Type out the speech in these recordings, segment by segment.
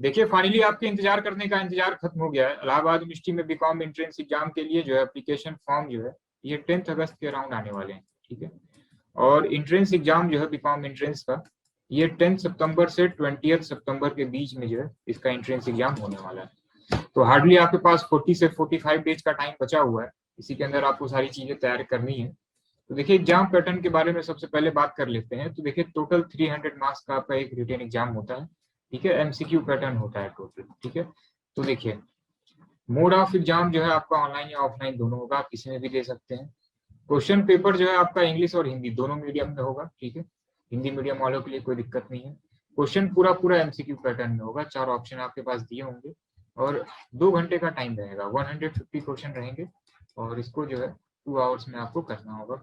देखिए फाइनली आपके इंतजार करने का इंतजार खत्म हो गया है। इलाहाबाद यूनिवर्सिटी में बीकॉम एंट्रेंस एग्जाम के लिए जो है एप्लीकेशन फॉर्म जो है ये 10 अगस्त के अराउंड आने वाले हैं, ठीक है। और एंट्रेंस एग्जाम जो है बीकॉम एंट्रेंस का ये 10 सितंबर से 20 सितंबर के बीच में जो है इसका एंट्रेंस एग्जाम होने वाला है। तो हार्डली आपके पास 40 से 45 डेज का टाइम बचा हुआ है, इसी के अंदर आपको सारी चीजें तैयार करनी है। तो देखिए एग्जाम पैटर्न के बारे में सबसे पहले बात कर लेते हैं। तो देखिए टोटल 300 मार्क्स का आपका एक रिटेन एग्जाम होता है, ठीक है। एमसीक्यू पैटर्न होता है टोटल, ठीक है। तो देखिए मोड ऑफ एग्जाम जो है आपका ऑनलाइन या ऑफलाइन दोनों होगा, आप किसी में भी दे सकते हैं। क्वेश्चन पेपर जो है आपका इंग्लिश और हिंदी दोनों मीडियम में होगा, ठीक है। हिंदी मीडियम वालों के लिए कोई दिक्कत नहीं है। क्वेश्चन पूरा पूरा एमसीक्यू पैटर्न में होगा, 4 ऑप्शन आपके पास दिए होंगे और 2 घंटे का टाइम रहेगा। 150 क्वेश्चन रहेंगे और इसको जो है 2 आवर्स में आपको करना होगा।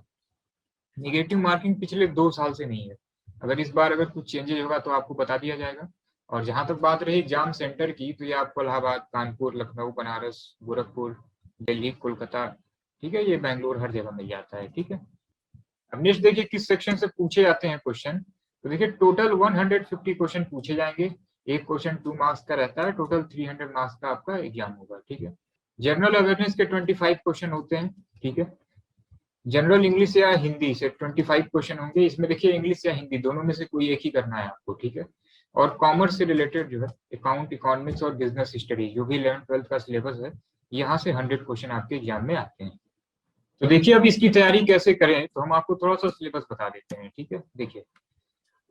निगेटिव मार्किंग पिछले 2 साल से नहीं है, अगर इस बार अगर कुछ चेंजेस होगा तो आपको बता दिया जाएगा। और जहां तक बात रही एग्जाम सेंटर की, तो ये आपको इलाहाबाद, कानपुर, लखनऊ, बनारस, गोरखपुर, दिल्ली, कोलकाता, ठीक है, ये बेंगलोर हर जगह मिल जाता है, ठीक है। अब नेक्स्ट देखिए किस सेक्शन से पूछे जाते हैं क्वेश्चन। तो देखिए टोटल 150 क्वेश्चन पूछे जाएंगे, एक क्वेश्चन 2 मार्क्स का रहता है, टोटल 300 मार्क्स का आपका एग्जाम होगा, ठीक है। जनरल अवेयरनेस के 25 क्वेश्चन होते हैं, ठीक है। जनरल इंग्लिश या हिंदी से 25 क्वेश्चन होंगे, इसमें देखिए इंग्लिश या हिंदी दोनों में से कोई एक ही करना है आपको, ठीक है। और कॉमर्स से रिलेटेड जो है अकाउंट, इकोनॉमिक्स और बिजनेस स्टडी जो भी 11th-12th का सिलेबस है, यहाँ से 100 क्वेश्चन आपके एग्जाम में आते हैं। तो देखिए अब इसकी तैयारी कैसे करें, तो हम आपको थोड़ा सा सिलेबस बता देते हैं, ठीक है। देखिए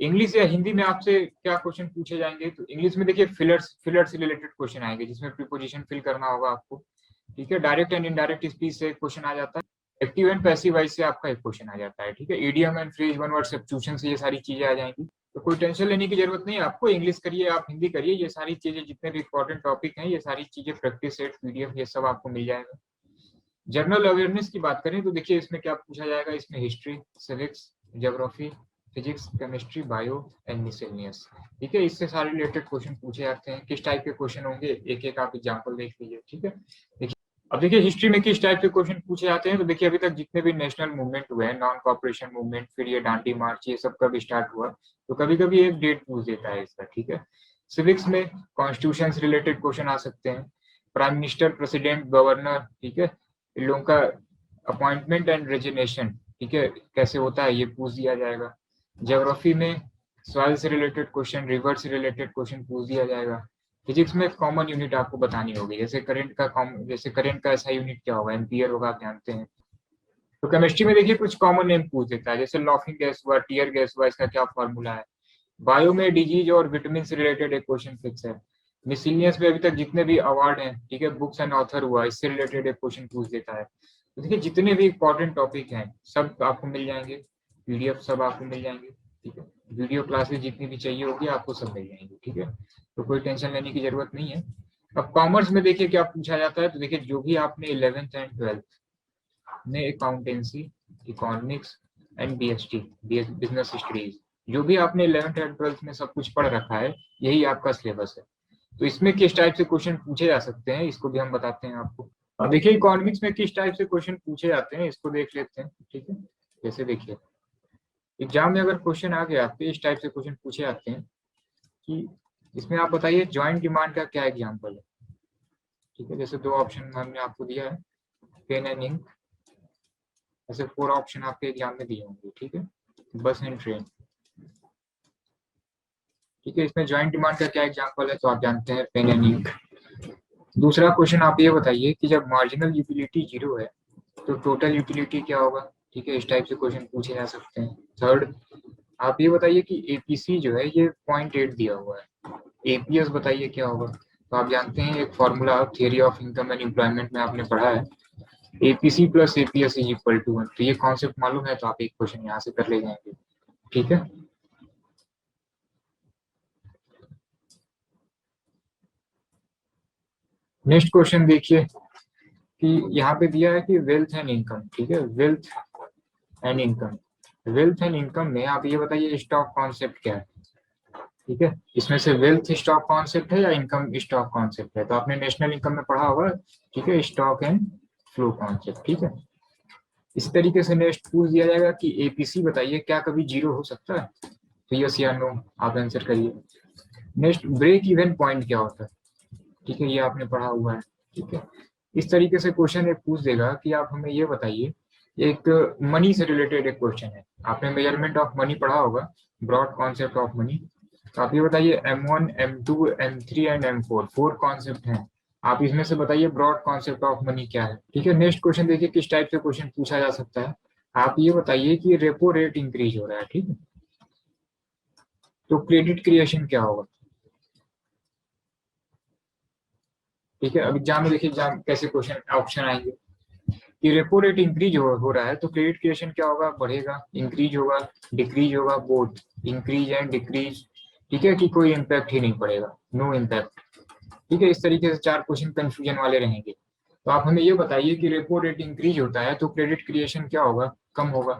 इंग्लिश या हिंदी में आपसे क्या क्वेश्चन पूछे जाएंगे, तो इंग्लिश में देखिए फिलर से रिलेटेड क्वेश्चन आएंगे, जिसमें प्रीपोजिशन फिल करना होगा आपको, ठीक है। डायरेक्ट एंड इनडायरेक्ट स्पीच से क्वेश्चन आ जाता है। एक्टिव एंड पैसिव वॉइस से आपका एक क्वेश्चन आ जाता है, ठीक है। EDM and phrase, one word substitution से ये सारी चीजें आ जाएंगी। तो कोई टेंशन लेने की जरूरत नहीं है आपको, इंग्लिश करिए आप हिंदी करिए, ये सारी चीजें जितने भी इंपॉर्टेंट टॉपिक हैं ये सारी चीजें प्रैक्टिस सेट, पीडीएफ, ये सब आपको मिल जाएगा। जनरल अवेयरनेस की बात करें तो देखिए इसमें क्या पूछा जाएगा, इसमें history, civics, geography, physics, chemistry, bio and miscellaneous, ठीक है। इससे सारे रिलेटेड क्वेश्चन पूछे जाते हैं। किस टाइप के क्वेश्चन होंगे एक एक आप एग्जांपल देख लीजिए, ठीक है। देखिए अब देखिए हिस्ट्री में किस टाइप के क्वेश्चन पूछे जाते हैं, तो देखिए अभी तक जितने भी नेशनल मूवमेंट हुए हैं, नॉन कॉपरेशन मूवमेंट, फिर ये डांडी मार्च, ये सब कब स्टार्ट हुआ, तो कभी कभी एक डेट पूछ देता है इसका, ठीक है। सिविक्स में कॉन्स्टिट्यूशन से रिलेटेड क्वेश्चन आ सकते हैं, प्राइम मिनिस्टर, प्रेसिडेंट, गवर्नर, ठीक है, इन लोगों का अपॉइंटमेंट एंड रेजिग्नेशन, ठीक है, कैसे होता है ये पूछ दिया जाएगा। ज्योग्राफी में सॉइल से रिलेटेड क्वेश्चन, रिवर से रिलेटेड क्वेश्चन पूछ दिया जाएगा। फिजिक्स में कॉमन यूनिट आपको बतानी होगी, जैसे करंट का ऐसा यूनिट क्या होगा, एम्पियर होगा, आप जानते हैं। तो केमिस्ट्री में देखिए कुछ कॉमन नेम पूछ देता है, जैसे लॉफिंग गैस हुआ, टीयर गैस हुआ, इसका क्या फॉर्मूला है। बायो में डिजीज और विटामिन से रिलेटेड एक क्वेश्चन फिक्स है। मिसलिनियस में अभी तक जितने भी अवार्ड हैं, ठीक है, बुक्स एंड ऑथर हुआ, इससे रिलेटेड एक क्वेश्चन पूछ देता है। तो देखिए जितने भी इंपॉर्टेंट टॉपिक हैं सब आपको मिल जाएंगे, पीडीएफ सब आपको मिल जाएंगे, ठीक है। वीडियो क्लासेस जितनी भी चाहिए होगी आपको सब मिल जाएंगी, ठीक है। तो कोई टेंशन लेने की जरूरत नहीं है। अब कॉमर्स में देखिए क्या पूछा जाता है, तो देखिए जो भी आपने 11th एंड 12th में accountancy, economics and BST, business studies, जो भी आपने 11th एंड 12th में सब कुछ पढ़ रखा है, यही आपका सिलेबस है। तो इसमें किस टाइप से क्वेश्चन पूछे जा सकते हैं इसको भी हम बताते हैं आपको। अब देखिए इकोनॉमिक्स में किस टाइप से क्वेश्चन पूछे जाते हैं इसको देख लेते हैं, ठीक है। जैसे देखिए एग्जाम में अगर क्वेश्चन आ गया आपके, इस टाइप से क्वेश्चन पूछे जाते हैं कि इसमें आप बताइए ज्वाइंट डिमांड का क्या एग्जाम्पल है, ठीक है। जैसे 2 ऑप्शन हमने आपको दिया है, पेन एंड इंक, ऐसे 4 ऑप्शन आपके एग्जाम में दिए होंगे, ठीक है। बस एंड ट्रेन, ठीक है, इसमें ज्वाइंट डिमांड का क्या एग्जाम्पल है, तो आप जानते हैं पेन एंड इंक। दूसरा क्वेश्चन आप ये बताइए कि जब मार्जिनल यूटिलिटी 0 है तो टोटल यूटिलिटी क्या होगा, ठीक है। इस टाइप से क्वेश्चन पूछे जा सकते हैं। थर्ड आप ये बताइए कि एपीसी जो है ये 0.8 दिया हुआ है, एपीएस बताइए क्या होगा। तो आप जानते हैं एक formula theory of income and employment में आपने पढ़ा है, APC plus APS is equal to 1। तो ये कॉन्सेप्ट मालूम है तो आप एक क्वेश्चन यहाँ से कर ले जाएंगे, ठीक है। नेक्स्ट क्वेश्चन देखिए कि यहाँ पे दिया है कि वेल्थ एंड इनकम, ठीक है, wealth and income. Wealth and income में आप ये बताइए स्टॉक कॉन्सेप्ट क्या है, ठीक है। इसमें से वेल्थ स्टॉक कॉन्सेप्ट है या इनकम स्टॉक कॉन्सेप्ट है, तो आपने नेशनल इनकम में पढ़ा होगा, ठीक है, स्टॉक एंड फ्लो कॉन्सेप्ट, ठीक है। इस तरीके से नेक्स्ट पूछ दिया जाएगा कि एपीसी बताइए क्या कभी 0 हो सकता है, तो यस या नो आप आंसर करिए। नेक्स्ट ब्रेक इवन पॉइंट क्या होता है, ठीक है, ये आपने पढ़ा हुआ है, ठीक है। इस तरीके से क्वेश्चन एक पूछ देगा कि आप हमें ये बताइए, एक मनी से रिलेटेड एक क्वेश्चन है, आपने मेजरमेंट ऑफ मनी पढ़ा होगा, ब्रॉड कॉन्सेप्ट ऑफ मनी। तो आप ये बताइए M1 M2 M3 and M4 four concept हैं, आप इसमें से बताइए ब्रॉड कॉन्सेप्ट ऑफ मनी क्या है, ठीक है। नेक्स्ट क्वेश्चन देखिए किस टाइप से क्वेश्चन पूछा जा सकता है, आप ये बताइए कि रेपो रेट इंक्रीज हो रहा है, ठीक है, तो क्रेडिट क्रिएशन क्या होगा, ठीक है। अब एग्जाम में देखिए एग्जाम कैसे क्वेश्चन ऑप्शन आएंगे कि रेपो रेट इंक्रीज हो रहा है तो क्रेडिट क्रिएशन क्या होगा, बढ़ेगा, इंक्रीज होगा, डिक्रीज होगा, बोथ इंक्रीज एंड डिक्रीज, ठीक है, कि कोई इम्पैक्ट ही नहीं पड़ेगा, नो इम्पैक्ट, ठीक है। इस तरीके से चार क्वेश्चन कंफ्यूजन वाले रहेंगे। तो आप हमें ये बताइए कि रेपो रेट इंक्रीज होता है तो क्रेडिट क्रिएशन क्या होगा, कम होगा।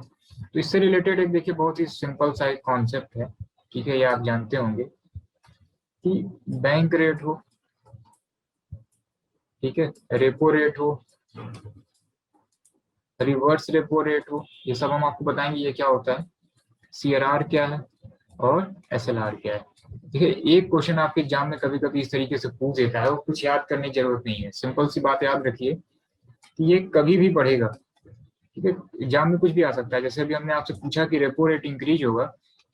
तो इससे रिलेटेड एक देखिए बहुत ही सिंपल सा एक कॉन्सेप्ट है, ठीक है, ये आप जानते होंगे कि बैंक रेट हो, ठीक है, रेपो रेट हो, रिवर्स रेपो रेट हो, ये सब हम आपको बताएंगे ये क्या होता है, CRR क्या है और SLR क्या है। देखिए एक क्वेश्चन आपके एग्जाम में कभी कभी इस तरीके से पूछ देता है, वो कुछ याद करने की जरूरत नहीं है, सिंपल सी बात याद रखिए कि ये कभी भी बढ़ेगा, ठीक है, एग्जाम में कुछ भी आ सकता है। जैसे अभी हमने आपसे पूछा कि रेपो रेट इंक्रीज होगा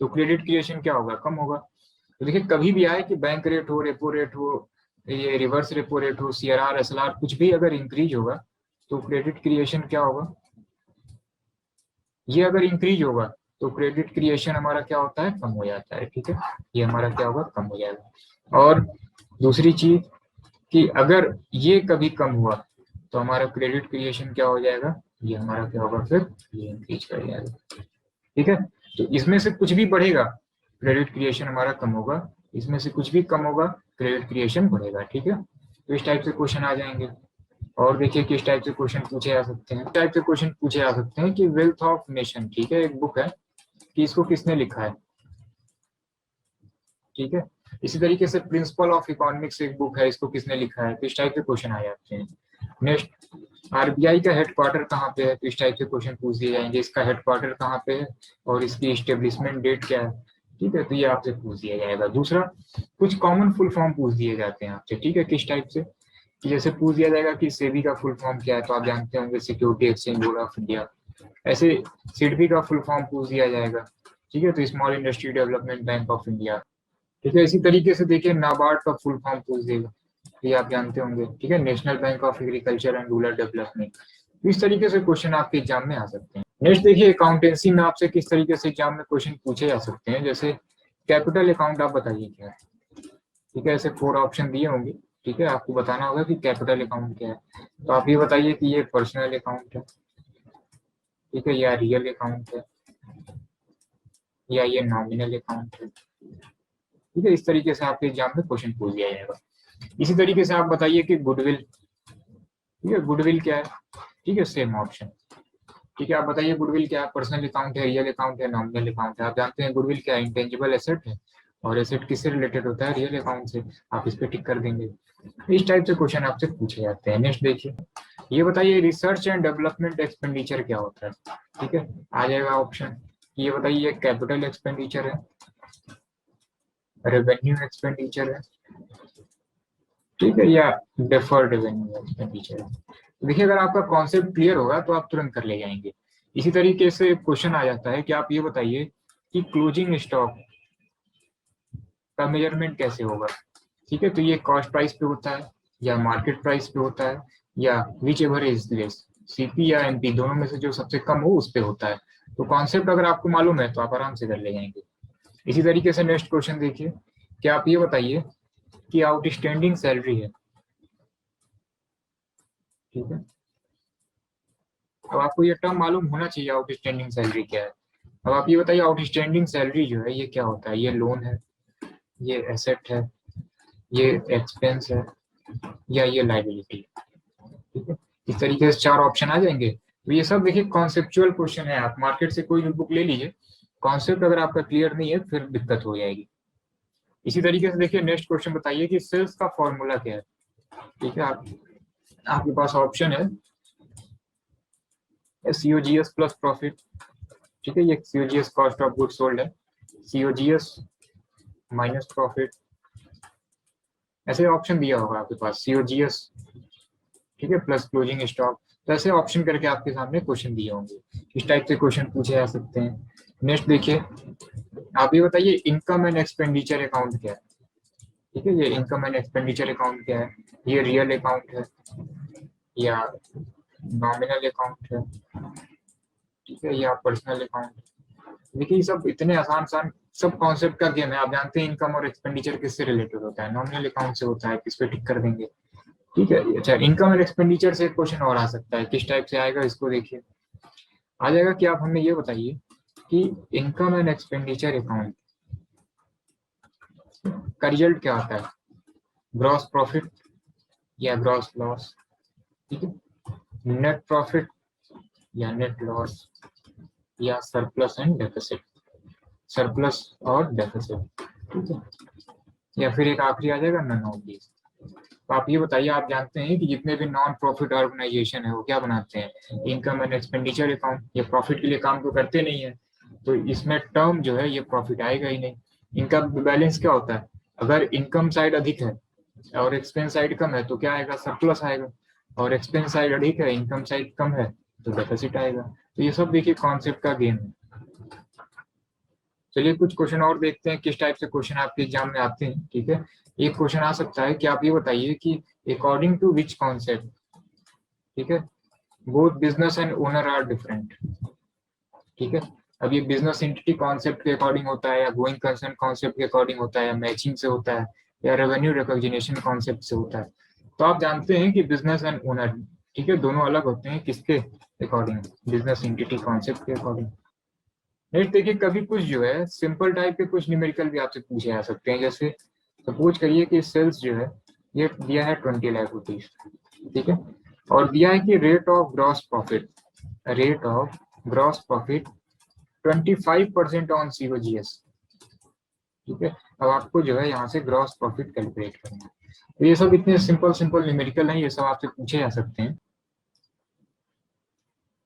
तो क्रेडिट क्रिएशन क्या होगा, कम होगा। तो देखिए कभी भी आए कि बैंक रेट हो, रेपो रेट हो, ये रिवर्स रेपो रेट हो, CRR SLR कुछ भी अगर इंक्रीज होगा तो क्रेडिट क्रिएशन क्या होगा, ये अगर इंक्रीज होगा तो क्रेडिट क्रिएशन हमारा क्या होता है, कम हो जाता है, ठीक है, ये हमारा क्या होगा, कम हो जाएगा। और दूसरी चीज कि अगर ये कभी कम हुआ तो हमारा क्रेडिट क्रिएशन क्या हो जाएगा, ये हमारा क्या होगा, फिर ये इंक्रीज कर जाएगा, ठीक है। तो इसमें से कुछ भी बढ़ेगा क्रेडिट क्रिएशन हमारा कम होगा, इसमें से कुछ भी कम होगा क्रेडिट क्रिएशन बढ़ेगा, ठीक है। तो इस टाइप से क्वेश्चन आ जाएंगे। और देखिए किस टाइप से क्वेश्चन पूछे जा सकते हैं, टाइप से क्वेश्चन पूछे जा सकते हैं कि वेल्थ ऑफ नेशन, ठीक है, एक बुक है कि इसको किसने लिखा है, ठीक है। इसी तरीके से प्रिंसिपल ऑफ इकोनॉमिक्स एक बुक है, इसको किसने लिखा है, तो इस टाइप के क्वेश्चन आ जाते हैं। नेक्स्ट RBI का हेडक्वार्टर कहाँ पे है, तो इस टाइप से क्वेश्चन पूछ दिए जाएंगे, इसका हेडक्वार्टर कहाँ पे है और इसकी एस्टेब्लिशमेंट डेट क्या है, ठीक है, तो ये आपसे पूछ दिया जाएगा। दूसरा कुछ कॉमन फुल फॉर्म पूछ दिए जाते हैं आपसे, ठीक है, किस टाइप से, कि जैसे पूछ दिया जाएगा कि सेबी का फुल फॉर्म क्या है, तो आप जानते होंगे security exchange board of India. ऐसे सिडबी का फुल फॉर्म पूछ दिया जाएगा, ठीक है, तो small industry development bank of India, ठीक है। इसी तरीके से देखिए नाबार्ड का फुल फॉर्म पूछ देगा, ये आप जानते होंगे, ठीक है, national bank of agriculture and rural development. तो इस तरीके से क्वेश्चन आपके एग्जाम में आ सकते हैं। नेक्स्ट देखिए अकाउंटेंसी में आपसे किस तरीके से एग्जाम में क्वेश्चन पूछे जा सकते हैं, जैसे कैपिटल अकाउंट आप बताइए क्या है, ठीक है, ऐसे फोर ऑप्शन दिए होंगे, ठीक है, आपको बताना होगा कि कैपिटल अकाउंट क्या है। तो आप ये बताइए कि ये पर्सनल अकाउंट है, ठीक है, या रियल अकाउंट है, या ये नॉमिनल अकाउंट है, ठीक है। इस तरीके से आपके एग्जाम में क्वेश्चन पूछ दिया जाएगा। इसी तरीके से आप बताइए कि गुडविल, ठीक है, गुडविल क्या है, ठीक है, सेम ऑप्शन, ठीक है, आप बताइए गुडविल क्या है, पर्सनल अकाउंट है, रियल अकाउंट है, नॉमिनल अकाउंट है। आप जानते हैं गुडविल क्या है, इंटेंजिबल एसेट है, और एसेट किससे रिलेटेड होता है, रियल अकाउंट से, आप इस पे टिक कर देंगे। इस टाइप से क्वेश्चन आपसे पूछे जाते हैं। नेक्स्ट देखिए, ये बताइए रिसर्च एंड डेवलपमेंट एक्सपेंडिचर क्या होता है, ठीक है, आ जाएगा ऑप्शन। ये बताइए कैपिटल एक्सपेंडिचर है, रेवेन्यू एक्सपेंडिचर है, ठीक है, या डेफर्ड रेवेन्यू एक्सपेंडिचर है। देखिए अगर आपका कॉन्सेप्ट क्लियर होगा तो आप तुरंत कर ले जाएंगे। इसी तरीके से क्वेश्चन आ जाता है कि आप ये बताइए कि क्लोजिंग स्टॉक का मेजरमेंट कैसे होगा, ठीक है, तो ये कॉस्ट प्राइस पे होता है या मार्केट प्राइस पे होता है या which ever is less, CP या MP दोनों में से जो सबसे कम हो उस पे होता है। तो कॉन्सेप्ट अगर आपको मालूम है तो आप आराम से कर ले जाएंगे। इसी तरीके से नेक्स्ट क्वेश्चन देखिए कि आप ये बताइए कि आउटस्टैंडिंग सैलरी है, ठीक है, अब आपको ये टर्म मालूम होना चाहिए आउटस्टैंडिंग सैलरी क्या है। अब आप ये बताइए आउटस्टैंडिंग सैलरी जो है ये क्या होता है, ये लोन है, ये एसेट है, ये एक्सपेंस है, या ये लाइबिलिटी, ठीक है। इस तरीके से चार ऑप्शन आ जाएंगे। तो ये सब देखिए कॉन्सेप्चुअल क्वेश्चन है, आप मार्केट से कोई भी बुक ले लीजिए, कॉन्सेप्ट अगर आपका क्लियर नहीं है फिर दिक्कत हो जाएगी। इसी तरीके से देखिए नेक्स्ट क्वेश्चन बताइए कि सेल्स का फॉर्मूला क्या है, ठीक है, आपके पास ऑप्शन है COGS प्लस प्रॉफिट, ठीक है, ये COGS cost of good sold है, COGS माइनस प्रॉफिट, ऐसे ऑप्शन दिया होगा आपके पास COGS, ठीक है, प्लस क्लोजिंग स्टॉक। तो ऐसे ऑप्शन करके आपके सामने क्वेश्चन दिए होंगे, इस टाइप से क्वेश्चन पूछे जा सकते हैं। नेक्स्ट देखिए, आप ये बताइए इनकम एंड एक्सपेंडिचर अकाउंट क्या है, ठीक है। ये इनकम एंड एक्सपेंडिचर अकाउंट क्या है, ये रियल अकाउंट है या नॉमिनल अकाउंट है, ठीक है, या पर्सनल अकाउंट। देखिए ये सब इतने आसान आसान सब कॉन्सेप्ट का गेम है। आप जानते हैं इनकम और एक्सपेंडिचर किससे रिलेटेड होता है, नॉमिनल अकाउंट से होता है, किस पे टिक कर देंगे, ठीक है। अच्छा, इनकम और एक्सपेंडिचर से एक क्वेश्चन और आ सकता है, किस टाइप से आएगा इसको देखिए। आ जाएगा कि आप हमें ये बताइए कि इनकम एंड एक्सपेंडिचर अकाउंट का रिजल्ट क्या आता है, ग्रॉस प्रॉफिट या ग्रॉस लॉस, ठीक है, नेट प्रॉफिट या नेट लॉस, या सरप्लस एंड डेफिसिट, सरप्लस और डेफिसिट, ठीक है, या फिर एक आखिरी आ जाएगा नन ऑफ दीज। तो आप ये बताइए, आप जानते हैं कि जितने भी नॉन प्रॉफिट ऑर्गेनाइजेशन है वो क्या बनाते हैं, इनकम एंड एक्सपेंडिचर अकाउंट। ये प्रॉफिट के लिए काम तो करते नहीं है, तो इसमें टर्म जो है ये प्रॉफिट आएगा ही नहीं। इनका बैलेंस क्या होता है, अगर इनकम साइड अधिक है और एक्सपेंस साइड कम है तो क्या आएगा, सरप्लस आएगा, और एक्सपेंस साइड अधिक है इनकम साइड कम है तो डेफिसिट आएगा। तो ये सब देखिए कॉन्सेप्ट का गेम है। चलिए कुछ क्वेश्चन और देखते हैं किस टाइप से क्वेश्चन आपके एग्जाम में आते हैं, ठीक है। एक क्वेश्चन आ सकता है कि आप ये बताइए कि अकॉर्डिंग टू विच कॉन्सेप्ट, ठीक है, both business and owner are different, ठीक है। अब ये बिजनेस एंटिटी कॉन्सेप्ट के अकॉर्डिंग होता है, या गोइंग कंसर्न कॉन्सेप्ट के अकॉर्डिंग होता है, या मैचिंग से होता है, या रेवेन्यू रिकॉग्निशन कॉन्सेप्ट से होता है। तो आप जानते हैं कि बिजनेस एंड ओनर, ठीक है, दोनों अलग होते हैं किसके अकॉर्डिंग, बिजनेस एंटिटी कॉन्सेप्ट के अकॉर्डिंग। नेक्स्ट देखिए, कभी कुछ जो है सिंपल टाइप के कुछ न्यूमेरिकल भी आपसे पूछे जा सकते हैं। जैसे सपोज करिए कि सेल्स जो है ये दिया है 20 लाख रुपीज, ठीक है, और दिया है कि rate of gross profit, rate of gross profit 25% on COGS, ठीक है। अब आपको जो है यहाँ से ग्रॉस प्रॉफिट कैलकुलेट करना है। तो ये सब इतने सिंपल सिंपल न्यूमेरिकल हैं, ये सब आपसे पूछे जा सकते हैं।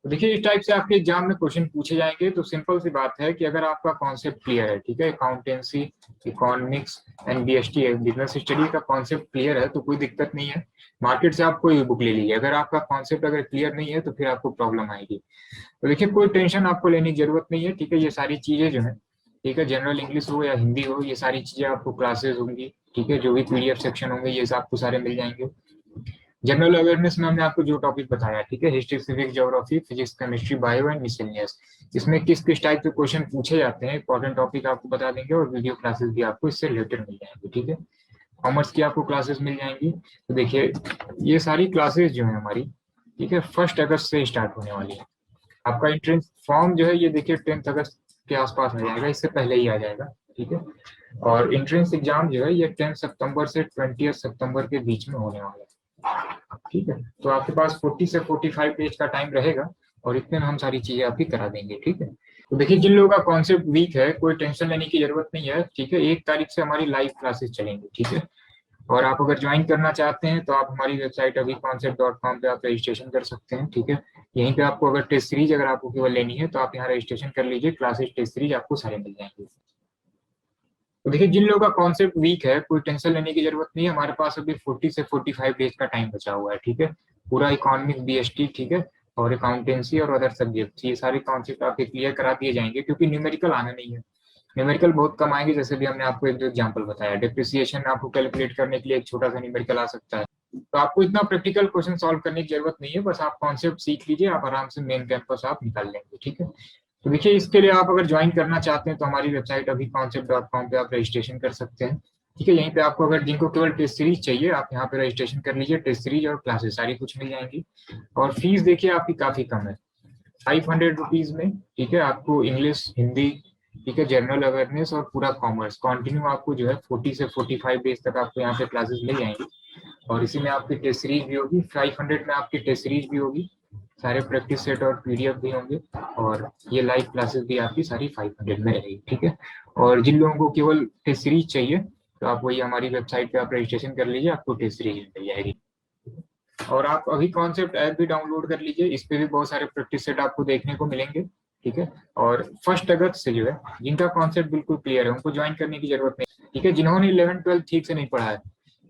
तो देखिए इस टाइप से आपके एग्जाम में क्वेश्चन पूछे जाएंगे। तो सिंपल सी बात है कि अगर आपका कॉन्सेप्ट क्लियर है, ठीक है, accountancy, economics and BST business study का कॉन्सेप्ट क्लियर है तो कोई दिक्कत नहीं है, मार्केट से आप कोई बुक ले लीजिए। अगर आपका कॉन्सेप्ट अगर क्लियर नहीं है तो फिर आपको प्रॉब्लम आएगी। तो देखिए कोई टेंशन आपको लेने की जरूरत नहीं है, ठीक है। ये सारी चीजें जो है, ठीक है, जनरल इंग्लिश हो या हिंदी हो, ये सारी चीजें आपको क्लासेस होंगी, ठीक है, जो भी PDF सेक्शन होंगे ये आपको सारे मिल जाएंगे। जनरल अवेयरनेस में हमने आपको जो टॉपिक बताया, ठीक है, history, civics, geography, physics, chemistry, bio and miscellaneous, इसमें किस किस टाइप के क्वेश्चन पूछे जाते हैं इंपॉर्टेंट टॉपिक आपको बता देंगे, और वीडियो क्लासेस भी आपको इससे रिलेटेड मिल जाएंगे, ठीक है। कॉमर्स की आपको क्लासेस मिल जाएंगी। तो देखिए ये सारी क्लासेस जो है हमारी, ठीक है, 1 अगस्त से स्टार्ट होने वाली है। आपका एंट्रेंस फॉर्म जो है ये देखिए 10 अगस्त के आसपास आ जाएगा, इससे पहले ही आ जाएगा, ठीक है। और एंट्रेंस एग्जाम जो है ये 10 सितंबर से 20 सितंबर के बीच में होने वाला है, ठीक है। तो आपके पास 40 से 45 पेज का टाइम रहेगा, और इतने में हम सारी चीजें आपकी करा देंगे, ठीक है। तो देखिए जिन लोगों का कॉन्सेप्ट वीक है कोई टेंशन लेने की जरूरत नहीं है, ठीक है। 1 तारीख से हमारी लाइव क्लासेस चलेंगी, ठीक है। और आप अगर ज्वाइन करना चाहते हैं तो आप हमारी वेबसाइट abhiconcept.com पे आप रजिस्ट्रेशन कर सकते हैं, ठीक है। यहीं पे आपको अगर टेस्ट सीरीज अगर आपको केवल लेनी है तो आप यहाँ रजिस्ट्रेशन कर लीजिए, क्लासेस टेस्ट सीरीज आपको सारे मिल जाएंगे। तो देखिए जिन लोगों का कॉन्सेप्ट वीक है कोई टेंशन लेने की जरूरत नहीं है, हमारे पास अभी 40 से 45 डेज का टाइम बचा हुआ है, ठीक है। पूरा इकोनॉमिक्स, BST, ठीक है, और अकाउंटेंसी और अदर सब्जेक्ट, ये सारे कॉन्सेप्ट आपके क्लियर करा दिए जाएंगे, क्योंकि न्यूमेरिकल आना नहीं है, न्यूमेरिकल बहुत कम आएंगे। जैसे भी हमने आपको एक दो एग्जांपल बताया, डिप्रिसिएशन आपको कैलकुलेट करने के लिए एक छोटा सा न्यूमेरिकल आ सकता है। तो आपको इतना प्रैक्टिकल क्वेश्चन सॉल्व करने की जरूरत नहीं है, बस आप कॉन्सेप्ट सीख लीजिए, आप आराम से मेन कैंपस आप निकाल लेंगे, ठीक है। तो देखिए इसके लिए आप अगर ज्वाइन करना चाहते हैं तो हमारी वेबसाइट abhiconcept.com पे आप रजिस्ट्रेशन कर सकते हैं, ठीक है। यहीं पे आपको अगर जिनको केवल टेस्ट सीरीज चाहिए आप यहाँ पे रजिस्ट्रेशन कर लीजिए, टेस्ट सीरीज और क्लासेस सारी कुछ मिल जाएंगी। और फीस देखिए आपकी काफी कम है, 500 रुपीज में, ठीक है। आपको इंग्लिश, हिंदी, ठीक है, जनरल अवेयरनेस और पूरा कॉमर्स कंटिन्यू आपको जो है 40 से 45 डेज तक आपको यहाँ पे क्लासेस मिल जाएंगी। और इसी में आपकी टेस्ट सीरीज भी होगी, 500 में आपकी टेस्ट सीरीज भी होगी, सारे प्रैक्टिस सेट और PDF भी होंगे, और ये लाइव क्लासेस भी आपकी सारी 500 में रहेगी, ठीक है। और जिन लोगों को केवल टेस्ट सीरीज चाहिए तो आप वही हमारी वेबसाइट पे आप रजिस्ट्रेशन कर लीजिए, आपको टेस्ट सीरीज मिल जाएगी। और आप अभी कॉन्सेप्ट ऐप भी डाउनलोड कर लीजिए, इस पे भी बहुत सारे प्रैक्टिस सेट आपको देखने को मिलेंगे, ठीक है। और 1 अगस्त से जो है जिनका कॉन्सेप्ट बिल्कुल क्लियर है उनको ज्वाइन करने की जरूरत नहीं, ठीक है। जिन्होंने 11th 12th ठीक से नहीं पढ़ा है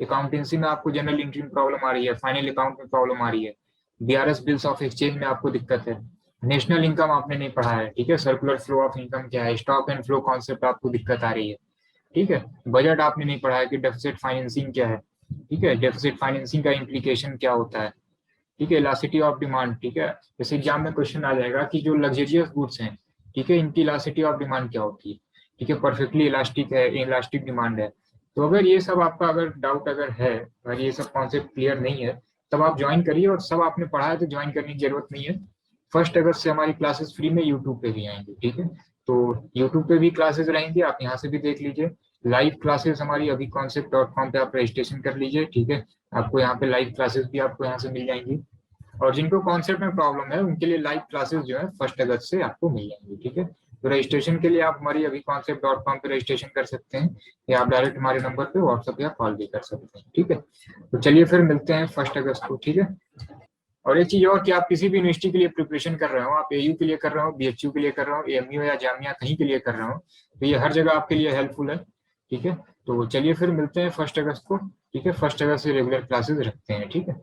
अकाउंटेंसी में आपको जनरल एंट्री में प्रॉब्लम आ रही है, फाइनल अकाउंट में प्रॉब्लम आ रही है, बीआरएस बिल्स ऑफ एक्सचेंज में आपको दिक्कत है, नेशनल इनकम आपने नहीं पढ़ा है, ठीक है, सर्कुलर फ्लो ऑफ इनकम क्या है, स्टॉक एंड फ्लो कॉन्सेप्ट आपको दिक्कत आ रही है, ठीक है, बजट आपने नहीं पढ़ा है कि डेफिसिट फाइनेंसिंग क्या है, ठीक है, डेफिसिट फाइनेंसिंग का इम्प्लीकेशन क्या होता है, ठीक है, इलास्टिसिटी ऑफ डिमांड, ठीक है, जैसे एग्जाम में क्वेश्चन आ जाएगा कि जो लग्जरियस गुड्स हैं, ठीक है, इनकी इलास्टिसिटी ऑफ डिमांड क्या होती है, ठीक है, परफेक्टली इलास्टिक है, इलास्टिक डिमांड है। तो अगर ये सब आपका अगर डाउट अगर है, अगर ये सब कॉन्सेप्ट क्लियर नहीं है, तब आप ज्वाइन करिए, और सब आपने पढ़ा है तो ज्वाइन करने की जरूरत नहीं है। 1 अगस्त से हमारी क्लासेस फ्री में यूट्यूब पे भी आएंगी, ठीक है, तो यूट्यूब पे भी क्लासेस रहेंगी, आप यहाँ से भी देख लीजिए। लाइव क्लासेस हमारी अभी concept.com पे आप रजिस्ट्रेशन कर लीजिए, ठीक है, आपको यहाँ पे लाइव क्लासेस भी आपको यहाँ से मिल जाएंगी। और जिनको कॉन्सेप्ट में प्रॉब्लम है उनके लिए लाइव क्लासेस जो है 1 अगस्त से आपको मिल जाएंगी, ठीक है। तो रजिस्ट्रेशन के लिए आप हमारी अभी concept.com पे रजिस्ट्रेशन कर सकते हैं, या आप डायरेक्ट हमारे नंबर पे व्हाट्सएप या कॉल भी कर सकते हैं, ठीक है। तो चलिए फिर मिलते हैं 1 अगस्त को, ठीक है। और एक चीज और कि आप किसी भी यूनिवर्सिटी के लिए प्रिपरेशन कर रहे हो, आप एयू के लिए कर रहे हो, बीएचयू के लिए कर रहे हो, एएमयू या जामिया कहीं के लिए कर रहे हो, तो ये हर जगह आपके लिए हेल्पफुल है, ठीक है। तो चलिए फिर मिलते हैं 1 अगस्त को, ठीक है, 1 अगस्त से रेगुलर क्लासेस रखते हैं, ठीक है।